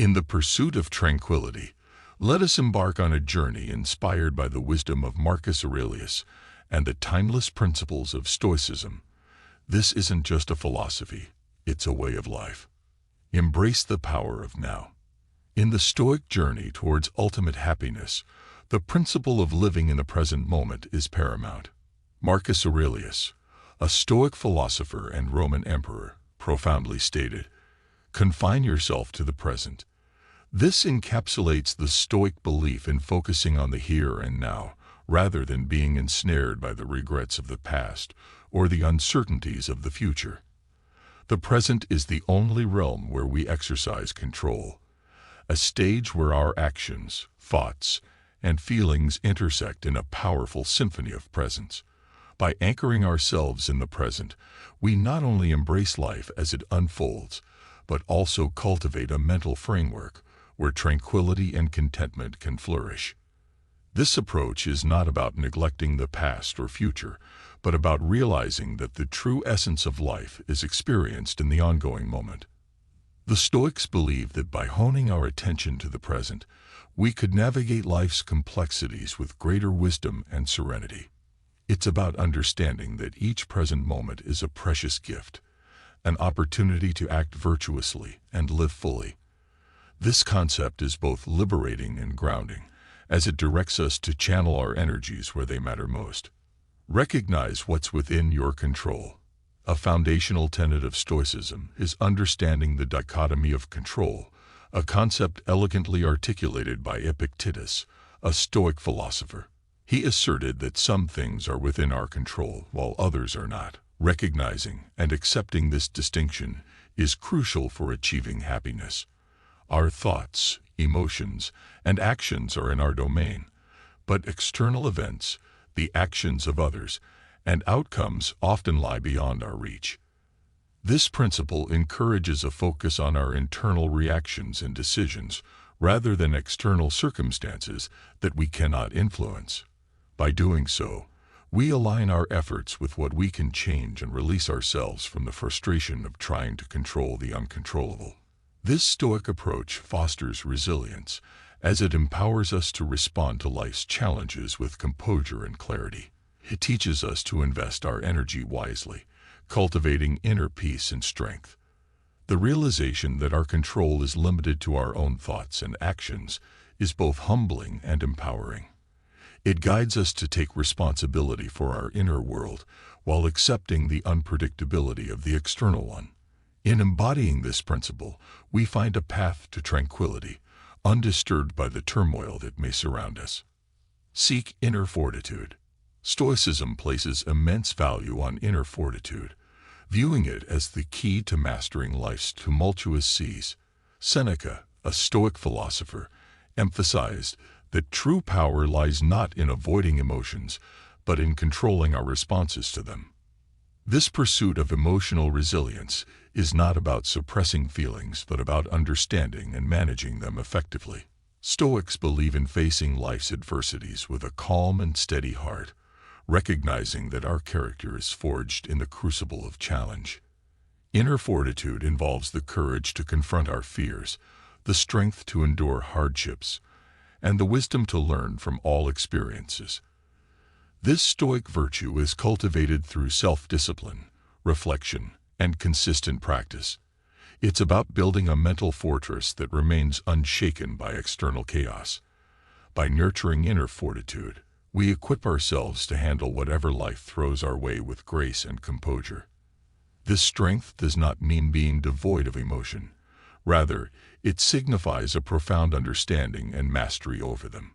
In the pursuit of tranquility, let us embark on a journey inspired by the wisdom of Marcus Aurelius and the timeless principles of Stoicism. This isn't just a philosophy, it's a way of life. Embrace the power of now. In the Stoic journey towards ultimate happiness, the principle of living in the present moment is paramount. Marcus Aurelius, a Stoic philosopher and Roman emperor, profoundly stated, "Confine yourself to the present." This encapsulates the Stoic belief in focusing on the here and now, rather than being ensnared by the regrets of the past or the uncertainties of the future. The present is the only realm where we exercise control, a stage where our actions, thoughts, and feelings intersect in a powerful symphony of presence. By anchoring ourselves in the present, we not only embrace life as it unfolds, but also cultivate a mental framework where tranquility and contentment can flourish. This approach is not about neglecting the past or future, but about realizing that the true essence of life is experienced in the ongoing moment. The Stoics believe that by honing our attention to the present, we could navigate life's complexities with greater wisdom and serenity. It's about understanding that each present moment is a precious gift, an opportunity to act virtuously and live fully. This concept is both liberating and grounding, as it directs us to channel our energies where they matter most. Recognize what's within your control. A foundational tenet of Stoicism is understanding the dichotomy of control, a concept elegantly articulated by Epictetus, a Stoic philosopher. He asserted that some things are within our control while others are not. Recognizing and accepting this distinction is crucial for achieving happiness. Our thoughts, emotions, and actions are in our domain, but external events, the actions of others, and outcomes often lie beyond our reach. This principle encourages a focus on our internal reactions and decisions rather than external circumstances that we cannot influence. By doing so, we align our efforts with what we can change and release ourselves from the frustration of trying to control the uncontrollable. This Stoic approach fosters resilience, as it empowers us to respond to life's challenges with composure and clarity. It teaches us to invest our energy wisely, cultivating inner peace and strength. The realization that our control is limited to our own thoughts and actions is both humbling and empowering. It guides us to take responsibility for our inner world while accepting the unpredictability of the external one. In embodying this principle, we find a path to tranquility, undisturbed by the turmoil that may surround us. Seek inner fortitude. Stoicism places immense value on inner fortitude, viewing it as the key to mastering life's tumultuous seas. Seneca, a Stoic philosopher, emphasized that true power lies not in avoiding emotions, but in controlling our responses to them. This pursuit of emotional resilience is not about suppressing feelings, but about understanding and managing them effectively. Stoics believe in facing life's adversities with a calm and steady heart, recognizing that our character is forged in the crucible of challenge. Inner fortitude involves the courage to confront our fears, the strength to endure hardships, and the wisdom to learn from all experiences. This Stoic virtue is cultivated through self-discipline, reflection, and consistent practice. It's about building a mental fortress that remains unshaken by external chaos. By nurturing inner fortitude, we equip ourselves to handle whatever life throws our way with grace and composure. This strength does not mean being devoid of emotion. Rather, it signifies a profound understanding and mastery over them.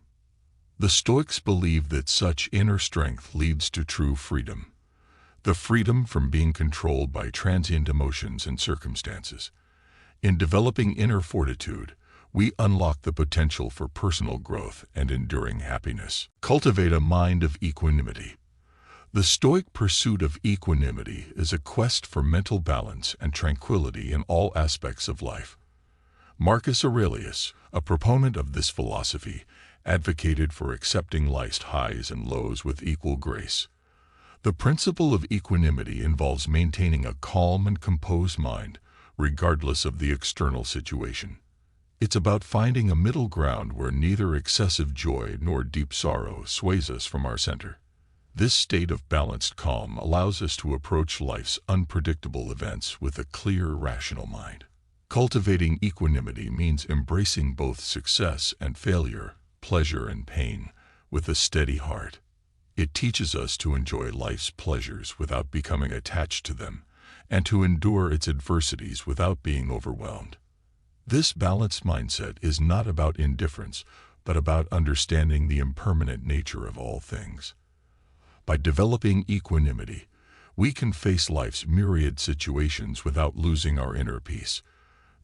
The Stoics believe that such inner strength leads to true freedom, the freedom from being controlled by transient emotions and circumstances. In developing inner fortitude, we unlock the potential for personal growth and enduring happiness. Cultivate a mind of equanimity. The Stoic pursuit of equanimity is a quest for mental balance and tranquility in all aspects of life. Marcus Aurelius, a proponent of this philosophy, advocated for accepting life's highs and lows with equal grace. The principle of equanimity involves maintaining a calm and composed mind, regardless of the external situation. It's about finding a middle ground where neither excessive joy nor deep sorrow sways us from our center. This state of balanced calm allows us to approach life's unpredictable events with a clear, rational mind. Cultivating equanimity means embracing both success and failure, pleasure and pain, with a steady heart. It teaches us to enjoy life's pleasures without becoming attached to them, and to endure its adversities without being overwhelmed. This balanced mindset is not about indifference, but about understanding the impermanent nature of all things. By developing equanimity, we can face life's myriad situations without losing our inner peace.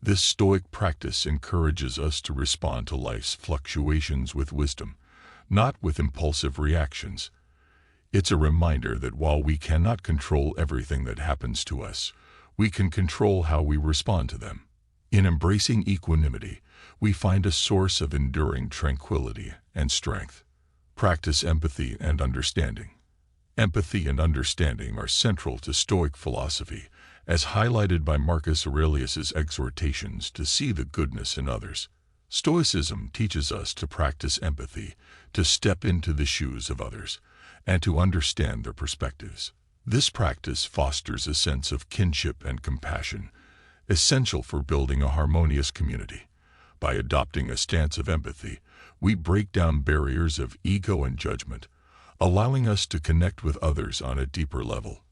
This Stoic practice encourages us to respond to life's fluctuations with wisdom, not with impulsive reactions. It's a reminder that while we cannot control everything that happens to us, we can control how we respond to them. In embracing equanimity, we find a source of enduring tranquility and strength. Practice empathy and understanding. Empathy and understanding are central to Stoic philosophy, as highlighted by Marcus Aurelius's exhortations to see the goodness in others. Stoicism teaches us to practice empathy, to step into the shoes of others, and to understand their perspectives. This practice fosters a sense of kinship and compassion, essential for building a harmonious community. By adopting a stance of empathy, we break down barriers of ego and judgment, allowing us to connect with others on a deeper level.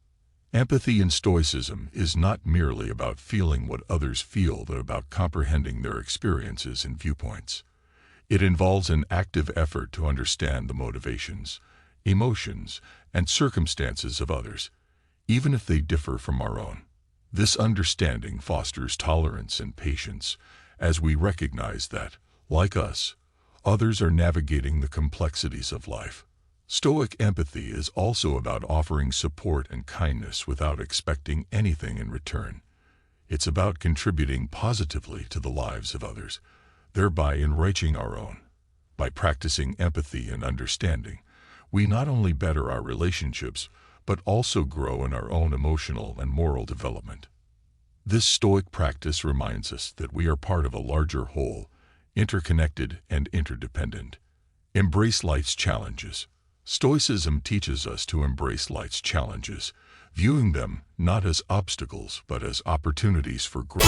Empathy in Stoicism is not merely about feeling what others feel, but about comprehending their experiences and viewpoints. It involves an active effort to understand the motivations, emotions, and circumstances of others, even if they differ from our own. This understanding fosters tolerance and patience, as we recognize that, like us, others are navigating the complexities of life. Stoic empathy is also about offering support and kindness without expecting anything in return. It's about contributing positively to the lives of others, thereby enriching our own. By practicing empathy and understanding, we not only better our relationships, but also grow in our own emotional and moral development. This Stoic practice reminds us that we are part of a larger whole, interconnected and interdependent. Embrace life's challenges. Stoicism teaches us to embrace life's challenges, viewing them not as obstacles but as opportunities for growth.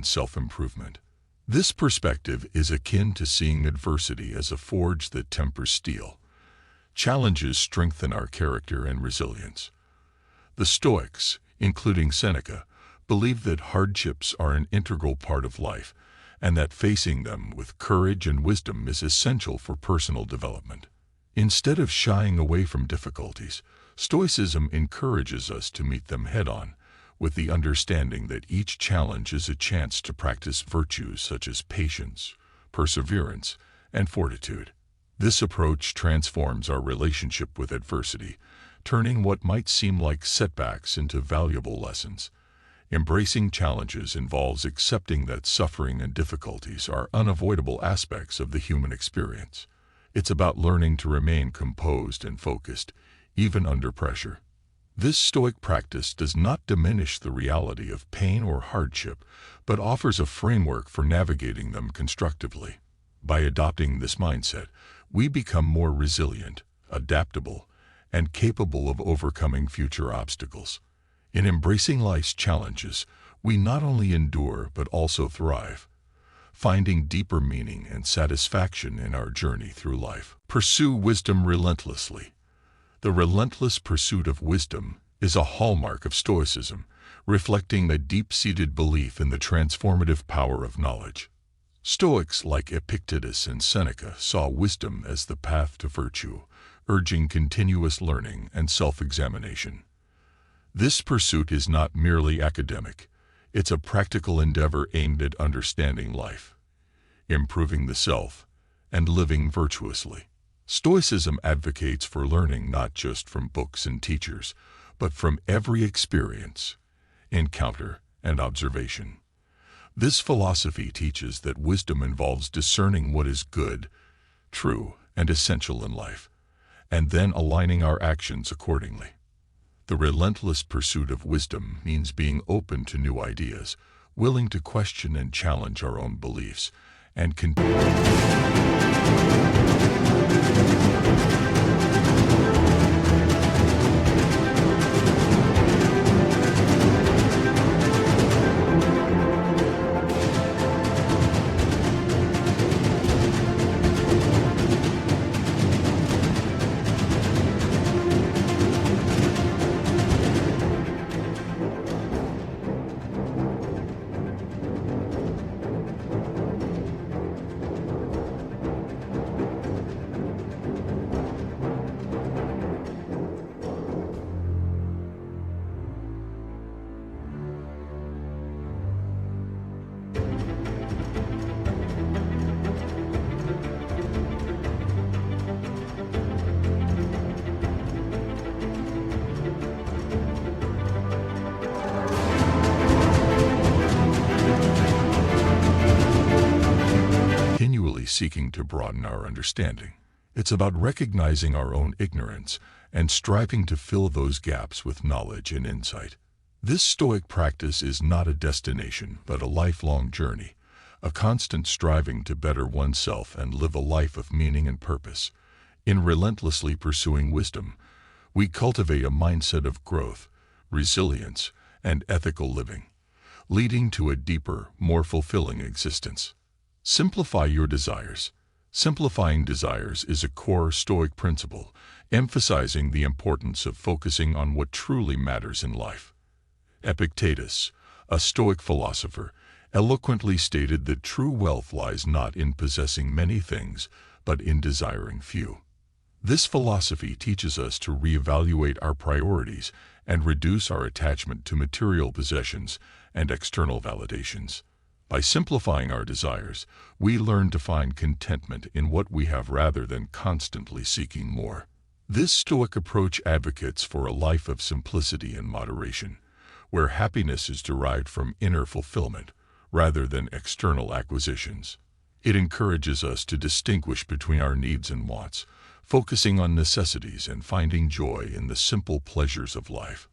Self-improvement. This perspective is akin to seeing adversity as a forge that tempers steel. Challenges strengthen our character and resilience. The Stoics, including Seneca, believe that hardships are an integral part of life, and that facing them with courage and wisdom is essential for personal development. Instead of shying away from difficulties, Stoicism encourages us to meet them head-on, with the understanding that each challenge is a chance to practice virtues such as patience, perseverance, and fortitude. This approach transforms our relationship with adversity, turning what might seem like setbacks into valuable lessons. Embracing challenges involves accepting that suffering and difficulties are unavoidable aspects of the human experience. It's about learning to remain composed and focused, even under pressure. This Stoic practice does not diminish the reality of pain or hardship, but offers a framework for navigating them constructively. By adopting this mindset, we become more resilient, adaptable, and capable of overcoming future obstacles. In embracing life's challenges, we not only endure but also thrive, finding deeper meaning and satisfaction in our journey through life. Pursue wisdom relentlessly. The relentless pursuit of wisdom is a hallmark of Stoicism, reflecting a deep-seated belief in the transformative power of knowledge. Stoics like Epictetus and Seneca saw wisdom as the path to virtue, urging continuous learning and self-examination. This pursuit is not merely academic, it's a practical endeavor aimed at understanding life, improving the self, and living virtuously. Stoicism advocates for learning not just from books and teachers, but from every experience, encounter, and observation. This philosophy teaches that wisdom involves discerning what is good, true, and essential in life, and then aligning our actions accordingly. The relentless pursuit of wisdom means being open to new ideas, willing to question and challenge our own beliefs, and continually seeking to broaden our understanding. It's about recognizing our own ignorance and striving to fill those gaps with knowledge and insight. This Stoic practice is not a destination, but a lifelong journey, a constant striving to better oneself and live a life of meaning and purpose. In relentlessly pursuing wisdom, we cultivate a mindset of growth, resilience, and ethical living, leading to a deeper, more fulfilling existence. Simplify your desires. Simplifying desires is a core Stoic principle, emphasizing the importance of focusing on what truly matters in life. Epictetus, a Stoic philosopher, eloquently stated that true wealth lies not in possessing many things, but in desiring few. This philosophy teaches us to reevaluate our priorities and reduce our attachment to material possessions and external validations. By simplifying our desires, we learn to find contentment in what we have rather than constantly seeking more. This Stoic approach advocates for a life of simplicity and moderation, where happiness is derived from inner fulfillment rather than external acquisitions. It encourages us to distinguish between our needs and wants, focusing on necessities and finding joy in the simple pleasures of life.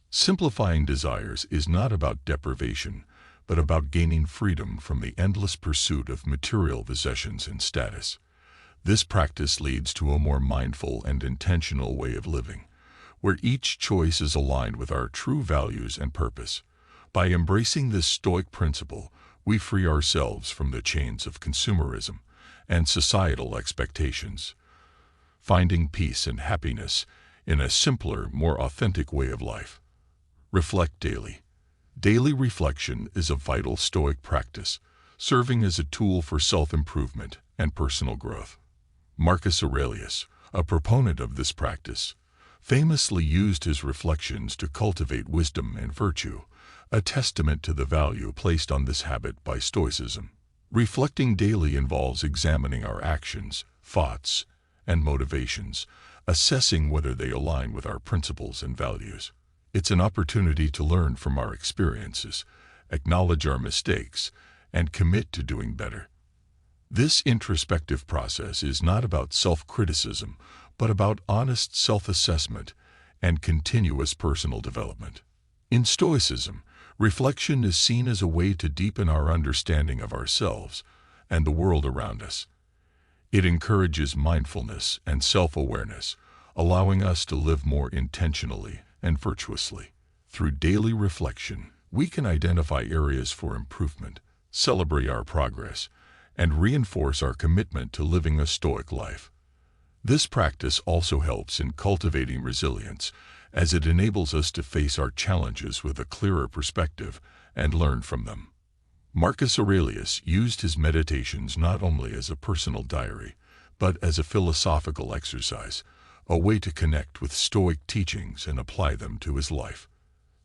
Simplifying desires is not about deprivation, but about gaining freedom from the endless pursuit of material possessions and status. This practice leads to a more mindful and intentional way of living, where each choice is aligned with our true values and purpose. By embracing this Stoic principle, we free ourselves from the chains of consumerism and societal expectations, finding peace and happiness in a simpler, more authentic way of life. Reflect daily. Daily reflection is a vital Stoic practice, serving as a tool for self-improvement and personal growth. Marcus Aurelius, a proponent of this practice, famously used his reflections to cultivate wisdom and virtue, a testament to the value placed on this habit by Stoicism. Reflecting daily involves examining our actions, thoughts, and motivations, assessing whether they align with our principles and values. It's an opportunity to learn from our experiences, acknowledge our mistakes, and commit to doing better. This introspective process is not about self-criticism, but about honest self-assessment, and continuous personal development. In Stoicism, reflection is seen as a way to deepen our understanding of ourselves and the world around us. It encourages mindfulness and self-awareness, allowing us to live more intentionally and virtuously. Through daily reflection, we can identify areas for improvement, celebrate our progress, and reinforce our commitment to living a Stoic life. This practice also helps in cultivating resilience, as it enables us to face our challenges with a clearer perspective and learn from them. Marcus Aurelius used his meditations not only as a personal diary, but as a philosophical exercise, a way to connect with Stoic teachings and apply them to his life.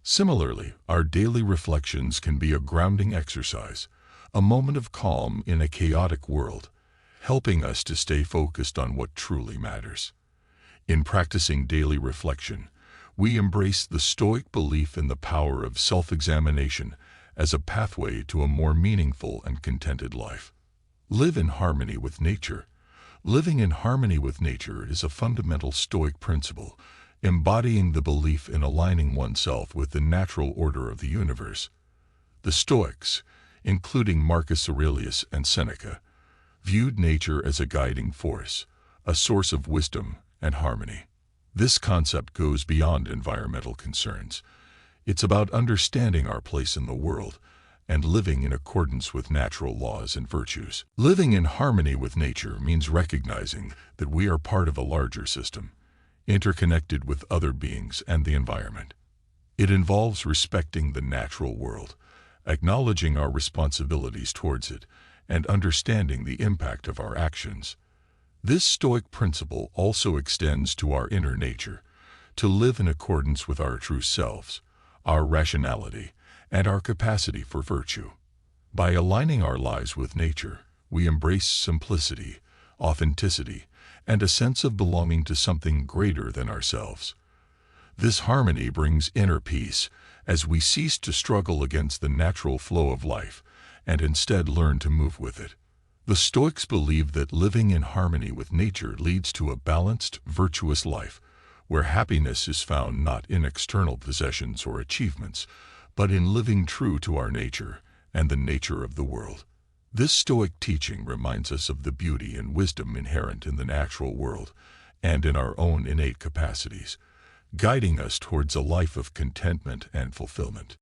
Similarly, our daily reflections can be a grounding exercise, a moment of calm in a chaotic world, helping us to stay focused on what truly matters. In practicing daily reflection, we embrace the Stoic belief in the power of self-examination as a pathway to a more meaningful and contented life. Live in harmony with nature. Living in harmony with nature is a fundamental Stoic principle, embodying the belief in aligning oneself with the natural order of the universe. The Stoics, including Marcus Aurelius and Seneca, viewed nature as a guiding force, a source of wisdom and harmony. This concept goes beyond environmental concerns. It's about understanding our place in the world and living in accordance with natural laws and virtues. Living in harmony with nature means recognizing that we are part of a larger system, interconnected with other beings and the environment. It involves respecting the natural world, acknowledging our responsibilities towards it, and understanding the impact of our actions. This Stoic principle also extends to our inner nature, to live in accordance with our true selves, our rationality, and our capacity for virtue. By aligning our lives with nature, we embrace simplicity, authenticity, and a sense of belonging to something greater than ourselves. This harmony brings inner peace as we cease to struggle against the natural flow of life and instead learn to move with it. The Stoics believe that living in harmony with nature leads to a balanced, virtuous life, where happiness is found not in external possessions or achievements, but in living true to our nature and the nature of the world. This Stoic teaching reminds us of the beauty and wisdom inherent in the natural world and in our own innate capacities, guiding us towards a life of contentment and fulfillment.